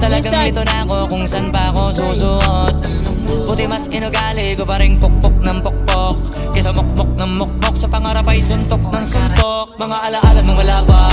Talagang lito na ako kung saan pa ako susuot. Buti mas inugali ko pa rin pukpok ng pukpok kesa mokmok ng mokmok. Sa pangarap ay suntok ng suntok. Mga alaala nung wala pa